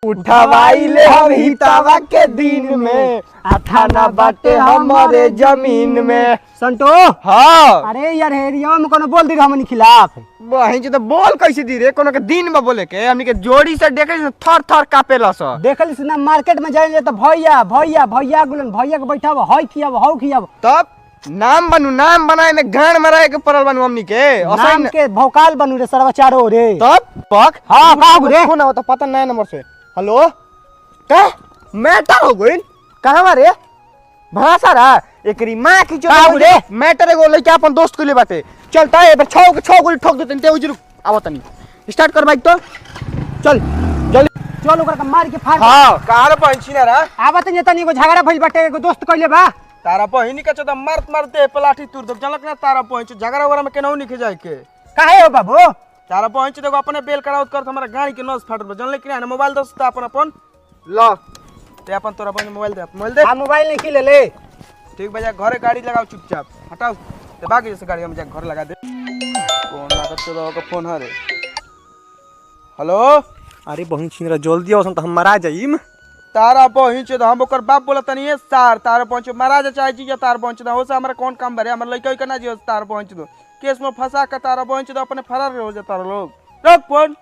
उठवाई ले हम हितावा के दिन में, अठाना बाटे हमारे जमीन में। संतो हाँ अरे यार हेरिया में कोनो बोल दी हमनी खिलाफ वही जो तो बोल कैसे दी रे, कोनो के दिन में बोले के हमनी के जोड़ी से देखे थर थर कापेला स। देखल ना मार्केट में जाए तो भैया भैया भैया गुलन भैया के बैठाव हई खियाव हौ खियाव। तब नाम बनू, नाम बनाए में गांड मराए के परल बनू हमनी के नाम के भौकाल बनू रे सरवा चारो रे। तब पक हां का रे फोन आवता पता नया नंबर से। हेलो का मैटर हो गइल कहां रे भाषा रा एकरी मां की जो रे मैटर एगो लइका अपन दोस्त के लिए बाटे। चलता है छौ के छौ गोली ठोक देते ते उजरू आवतनी स्टार्ट कर बाइक तो चल जल्दी चल ओकरा के मार के फाड़। हां कार पंछी ना रा आवत ने तनी एगो झगड़ा भइल बाटे एगो दोस्त कइले बा तारा पहिनी के चदा मारत मारते पलाठी तुर दो जनक ना तारा पहुंच झगड़ा वगैरह में केनहु निखे जाए के काहे हो बाबू तारा पहुंच देखो अपने बेल करावत कर हमरा गाड़ी के नस फाटल जनले कि ना मोबाइल दोस्त अपन ल ते अपन तोरा अपन मोबाइल दे हां मोबाइल नहीं ले ले ठीक बजा घरे गाड़ी लगाओ चुपचाप हटाओ ते बाकी जैसे गाड़ी हम जा घर लगा दे। कौन लागत तो का फोन हरे। हेलो अरे बहन छिनरा जल्दी आओ त हम मरा जाइम। तारा पहुंच तो हम ओकर बाप बोला तनी ए सार तारा पहुंच महाराज चाहे जी तार पहुंच दो से हमरा कौन काम बरे हमरा लइका के ना जी तार पहुंच दो केस में फंसा के तारा पहुंच दो अपने फरार हो जाता लोग रख फोन।